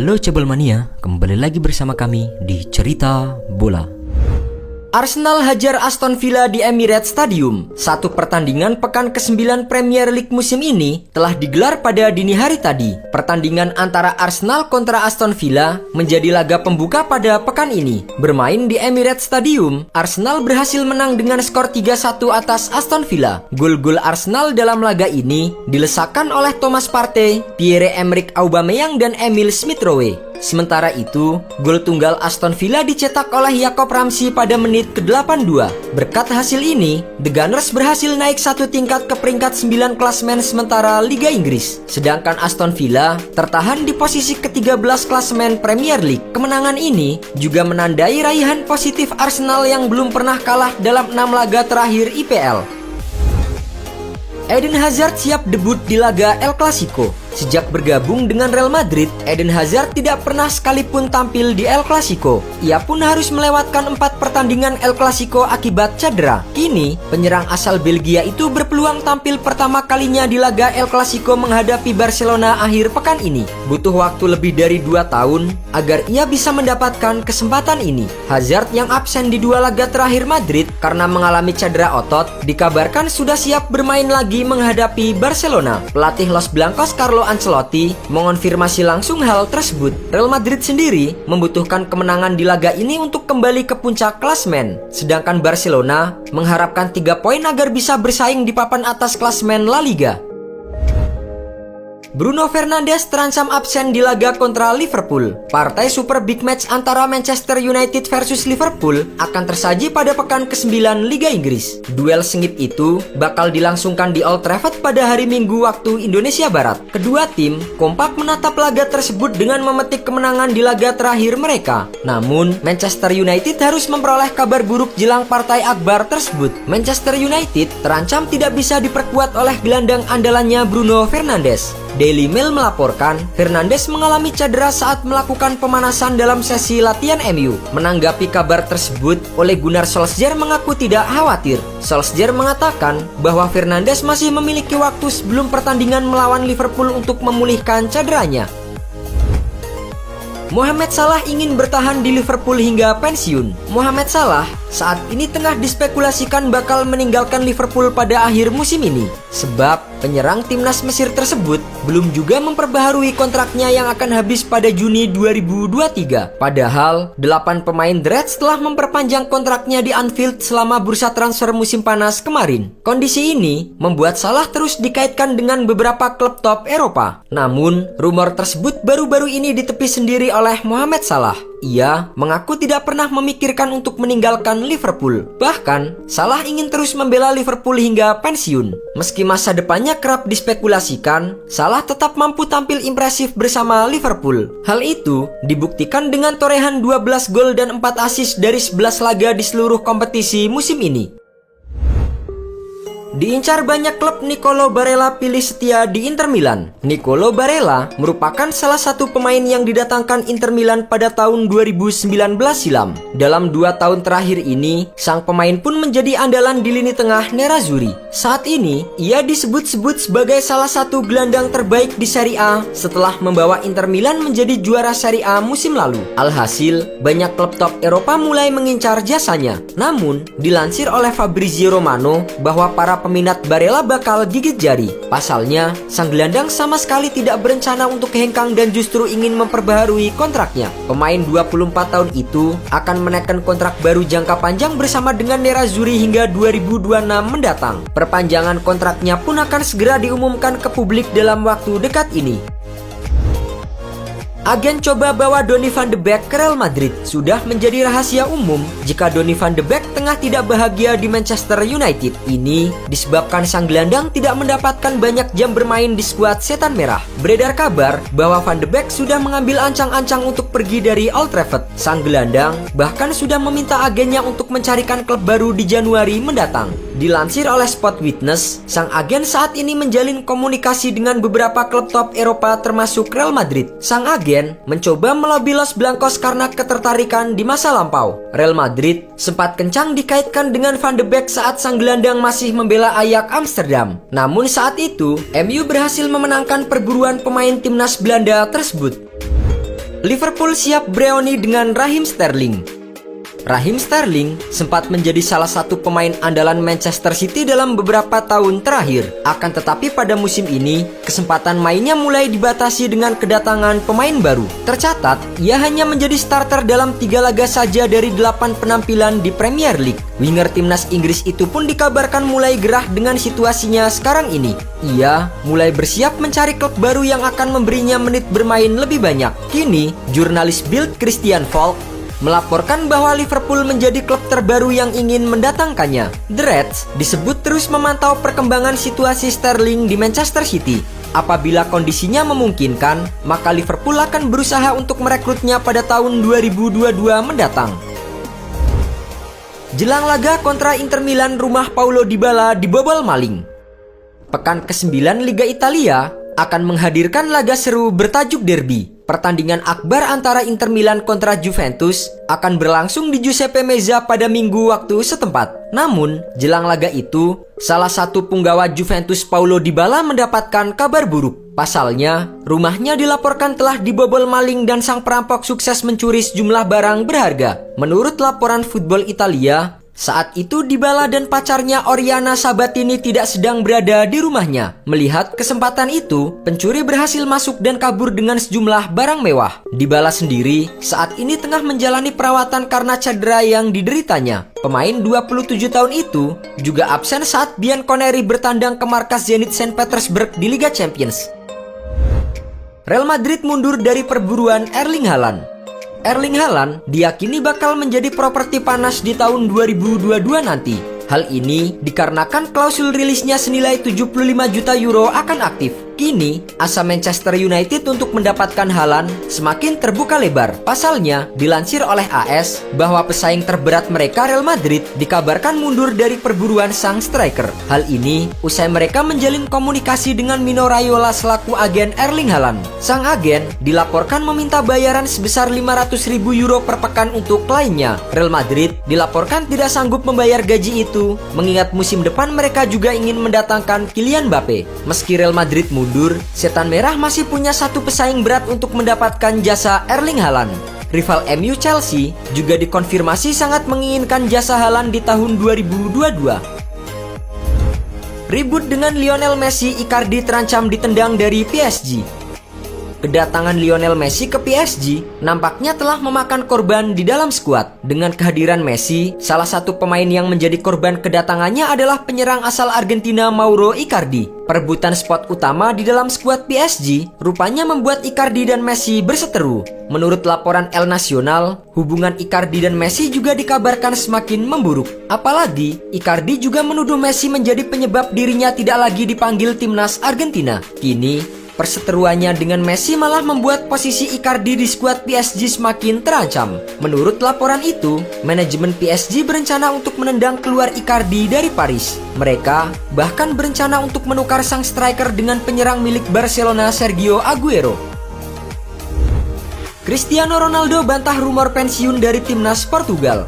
Halo Cebolmania, kembali lagi bersama kami di Cerita Bola. Arsenal hajar Aston Villa di Emirates Stadium. Satu pertandingan pekan ke-9 Premier League musim ini telah digelar pada dini hari tadi. Pertandingan antara Arsenal kontra Aston Villa menjadi laga pembuka pada pekan ini. Bermain di Emirates Stadium, Arsenal berhasil menang dengan skor 3-1 atas Aston Villa. Gol-gol Arsenal dalam laga ini dilesakan oleh Thomas Partey, Pierre-Emerick Aubameyang dan Emil Smith-Rowe. Sementara itu, gol tunggal Aston Villa dicetak oleh Jacob Ramsey pada menit ke-82. Berkat hasil ini, The Gunners berhasil naik satu tingkat ke peringkat 9 klasemen sementara Liga Inggris. Sedangkan Aston Villa tertahan di posisi ke-13 klasemen Premier League. Kemenangan ini juga menandai raihan positif Arsenal yang belum pernah kalah dalam 6 laga terakhir IPL. Eden Hazard siap debut di laga El Clasico. Sejak bergabung dengan Real Madrid, Eden Hazard tidak pernah sekalipun tampil di El Clasico. Ia pun harus melewatkan 4 pertandingan El Clasico akibat cedera. Kini, penyerang asal Belgia itu berpeluang tampil pertama kalinya di laga El Clasico menghadapi Barcelona akhir pekan ini. Butuh waktu lebih dari 2 tahun agar ia bisa mendapatkan kesempatan ini. Hazard yang absen di 2 laga terakhir Madrid karena mengalami cedera otot, dikabarkan sudah siap bermain lagi menghadapi Barcelona. Pelatih Los Blancos Carlo Ancelotti mengonfirmasi langsung hal tersebut. Real Madrid sendiri membutuhkan kemenangan di laga ini untuk kembali ke puncak klasemen. Sedangkan Barcelona mengharapkan 3 poin agar bisa bersaing di papan atas klasemen La Liga. Bruno Fernandes terancam absen di laga kontra Liverpool. Partai super big match antara Manchester United versus Liverpool akan tersaji pada pekan ke-9 Liga Inggris. Duel sengit itu bakal dilangsungkan di Old Trafford pada hari Minggu waktu Indonesia Barat. Kedua tim kompak menatap laga tersebut dengan memetik kemenangan di laga terakhir mereka. Namun, Manchester United harus memperoleh kabar buruk jelang partai akbar tersebut. Manchester United terancam tidak bisa diperkuat oleh gelandang andalannya Bruno Fernandes. Daily Mail melaporkan, Fernandes mengalami cedera saat melakukan pemanasan dalam sesi latihan MU. Menanggapi kabar tersebut, Ole Gunnar Solskjaer mengaku tidak khawatir. Solskjaer mengatakan bahwa Fernandes masih memiliki waktu sebelum pertandingan melawan Liverpool untuk memulihkan cederanya. Mohamed Salah ingin bertahan di Liverpool hingga pensiun. Mohamed Salah saat ini tengah dispekulasikan bakal meninggalkan Liverpool pada akhir musim ini. Sebab penyerang timnas Mesir tersebut belum juga memperbaharui kontraknya yang akan habis pada Juni 2023. Padahal 8 pemain The Reds telah memperpanjang kontraknya di Anfield selama bursa transfer musim panas kemarin. Kondisi ini membuat Salah terus dikaitkan dengan beberapa klub top Eropa. Namun, rumor tersebut baru-baru ini ditepis sendiri oleh Mohamed Salah. Ia mengaku tidak pernah memikirkan untuk meninggalkan Liverpool. Bahkan, Salah ingin terus membela Liverpool hingga pensiun. Meski masa depannya kerap dispekulasikan, Salah tetap mampu tampil impresif bersama Liverpool. Hal itu dibuktikan dengan torehan 12 gol dan 4 assist dari 11 laga di seluruh kompetisi musim ini. Diincar banyak klub, Nicolo Barella pilih setia di Inter Milan. Nicolo Barella merupakan salah satu pemain yang didatangkan Inter Milan pada tahun 2019 silam. Dalam 2 tahun terakhir ini, sang pemain pun menjadi andalan di lini tengah Nerazzurri. Saat ini, ia disebut-sebut sebagai salah satu gelandang terbaik di Serie A setelah membawa Inter Milan menjadi juara Serie A musim lalu. Alhasil, banyak klub top Eropa mulai mengincar jasanya. Namun, dilansir oleh Fabrizio Romano bahwa para peminat Barella bakal gigit jari. Pasalnya, sang gelandang sama sekali tidak berencana untuk hengkang dan justru ingin memperbaharui kontraknya. Pemain 24 tahun itu akan menaikkan kontrak baru jangka panjang bersama dengan Nerazzurri hingga 2026 mendatang. Perpanjangan kontraknya pun akan segera diumumkan ke publik dalam waktu dekat ini. Agen coba bawa Donny van de Beek ke Real Madrid. Sudah menjadi rahasia umum jika Donny van de Beek tengah tidak bahagia di Manchester United. Ini disebabkan sang gelandang tidak mendapatkan banyak jam bermain di skuad Setan Merah. Beredar kabar bahwa van de Beek sudah mengambil ancang-ancang untuk pergi dari Old Trafford. Sang gelandang bahkan sudah meminta agennya untuk mencarikan klub baru di Januari mendatang. Dilansir oleh Sport Witness, sang agen saat ini menjalin komunikasi dengan beberapa klub top Eropa termasuk Real Madrid. Sang agen mencoba melobi Los Blancos karena ketertarikan di masa lampau. Real Madrid sempat kencang dikaitkan dengan Van de Beek saat sang gelandang masih membela Ajax Amsterdam. Namun saat itu, MU berhasil memenangkan perburuan pemain timnas Belanda tersebut. Liverpool siap bereoni dengan Raheem Sterling. Raheem Sterling sempat menjadi salah satu pemain andalan Manchester City dalam beberapa tahun terakhir. Akan tetapi pada musim ini, kesempatan mainnya mulai dibatasi dengan kedatangan pemain baru. Tercatat, ia hanya menjadi starter dalam 3 laga saja dari 8 penampilan di Premier League. Winger timnas Inggris itu pun dikabarkan mulai gerah dengan situasinya sekarang ini. Ia mulai bersiap mencari klub baru yang akan memberinya menit bermain lebih banyak. Kini, jurnalis Bild Christian Falk melaporkan bahwa Liverpool menjadi klub terbaru yang ingin mendatangkannya. The Reds disebut terus memantau perkembangan situasi Sterling di Manchester City. Apabila kondisinya memungkinkan, maka Liverpool akan berusaha untuk merekrutnya pada tahun 2022 mendatang. Jelang laga kontra Inter Milan, rumah Paulo Dybala dibobol maling. Pekan ke-9 Liga Italia akan menghadirkan laga seru bertajuk derby. Pertandingan akbar antara Inter Milan kontra Juventus akan berlangsung di Giuseppe Meazza pada Minggu waktu setempat. Namun, jelang laga itu, salah satu punggawa Juventus Paulo Dybala mendapatkan kabar buruk. Pasalnya, rumahnya dilaporkan telah dibobol maling dan sang perampok sukses mencuri sejumlah barang berharga. Menurut laporan Football Italia, saat itu Dybala dan pacarnya Oriana Sabatini tidak sedang berada di rumahnya. Melihat kesempatan itu, pencuri berhasil masuk dan kabur dengan sejumlah barang mewah. Dybala sendiri saat ini tengah menjalani perawatan karena cedera yang dideritanya. Pemain 27 tahun itu juga absen saat Bianconeri bertandang ke markas Zenit Saint Petersburg di Liga Champions. Real Madrid mundur dari perburuan Erling Haaland. Erling Haaland diyakini bakal menjadi properti panas di tahun 2022 nanti. Hal ini dikarenakan klausul rilisnya senilai 75 juta euro akan aktif. Kini, asa Manchester United untuk mendapatkan Haaland semakin terbuka lebar. Pasalnya, dilansir oleh AS bahwa pesaing terberat mereka Real Madrid dikabarkan mundur dari perburuan sang striker. Hal ini usai mereka menjalin komunikasi dengan Mino Raiola selaku agen Erling Haaland. Sang agen dilaporkan meminta bayaran sebesar 500.000 euro per pekan untuk kliennya. Real Madrid dilaporkan tidak sanggup membayar gaji itu, mengingat musim depan mereka juga ingin mendatangkan Kylian Mbappe. Meski Real Madrid mundur, Setan Merah masih punya satu pesaing berat untuk mendapatkan jasa Erling Haaland. Rival MU Chelsea juga dikonfirmasi sangat menginginkan jasa Haaland di tahun 2022. Ribut dengan Lionel Messi, Icardi terancam ditendang dari PSG. Kedatangan Lionel Messi ke PSG nampaknya telah memakan korban di dalam skuad. Dengan kehadiran Messi, salah satu pemain yang menjadi korban kedatangannya adalah penyerang asal Argentina Mauro Icardi. Perebutan spot utama di dalam skuad PSG rupanya membuat Icardi dan Messi berseteru. Menurut laporan El Nacional, hubungan Icardi dan Messi juga dikabarkan semakin memburuk. Apalagi, Icardi juga menuduh Messi menjadi penyebab dirinya tidak lagi dipanggil timnas Argentina. Kini, perseteruannya dengan Messi malah membuat posisi Icardi di skuad PSG semakin terancam. Menurut laporan itu, manajemen PSG berencana untuk menendang keluar Icardi dari Paris. Mereka bahkan berencana untuk menukar sang striker dengan penyerang milik Barcelona Sergio Aguero. Cristiano Ronaldo bantah rumor pensiun dari timnas Portugal.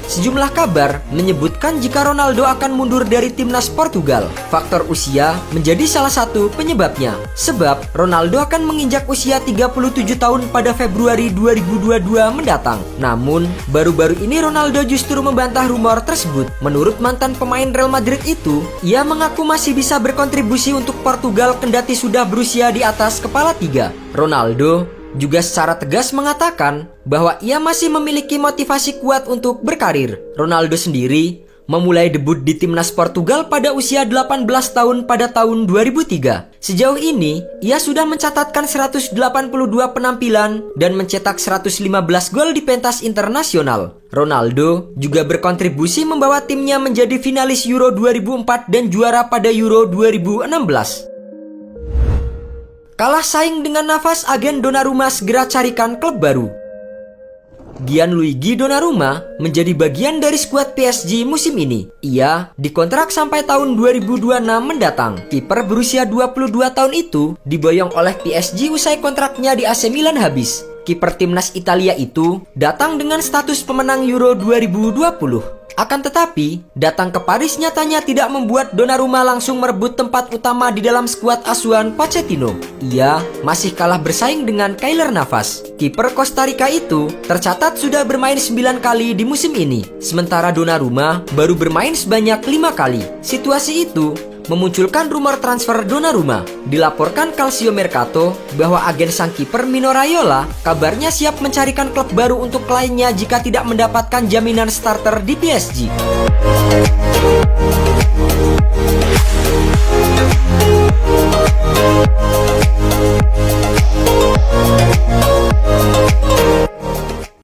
Sejumlah kabar menyebutkan jika Ronaldo akan mundur dari timnas Portugal. Faktor usia menjadi salah satu penyebabnya. Sebab Ronaldo akan menginjak usia 37 tahun pada Februari 2022 mendatang. Namun, baru-baru ini Ronaldo justru membantah rumor tersebut. Menurut mantan pemain Real Madrid itu, ia mengaku masih bisa berkontribusi untuk Portugal kendati sudah berusia di atas kepala 3. Ronaldo juga secara tegas mengatakan bahwa ia masih memiliki motivasi kuat untuk berkarir. Ronaldo sendiri memulai debut di timnas Portugal pada usia 18 tahun pada tahun 2003. Sejauh ini, ia sudah mencatatkan 182 penampilan dan mencetak 115 gol di pentas internasional. Ronaldo juga berkontribusi membawa timnya menjadi finalis Euro 2004 dan juara pada Euro 2016. Kalah saing dengan nafas, agen Donnarumma segera carikan klub baru. Gianluigi Donnarumma menjadi bagian dari skuad PSG musim ini. Ia dikontrak sampai tahun 2026 mendatang. Kiper berusia 22 tahun itu diboyong oleh PSG usai kontraknya di AC Milan habis. Kiper timnas Italia itu datang dengan status pemenang Euro 2020. Akan tetapi, datang ke Paris nyatanya tidak membuat Donnarumma langsung merebut tempat utama di dalam skuad asuhan Pochettino. Ia masih kalah bersaing dengan Keylor Navas. Kiper Costa Rica itu tercatat sudah bermain 9 kali di musim ini, sementara Donnarumma baru bermain sebanyak 5 kali. Situasi itu memunculkan rumor transfer Donnarumma. Dilaporkan Calcio Mercato bahwa agen sang kiper Mino Raiola kabarnya siap mencarikan klub baru untuk kliennya jika tidak mendapatkan jaminan starter di PSG.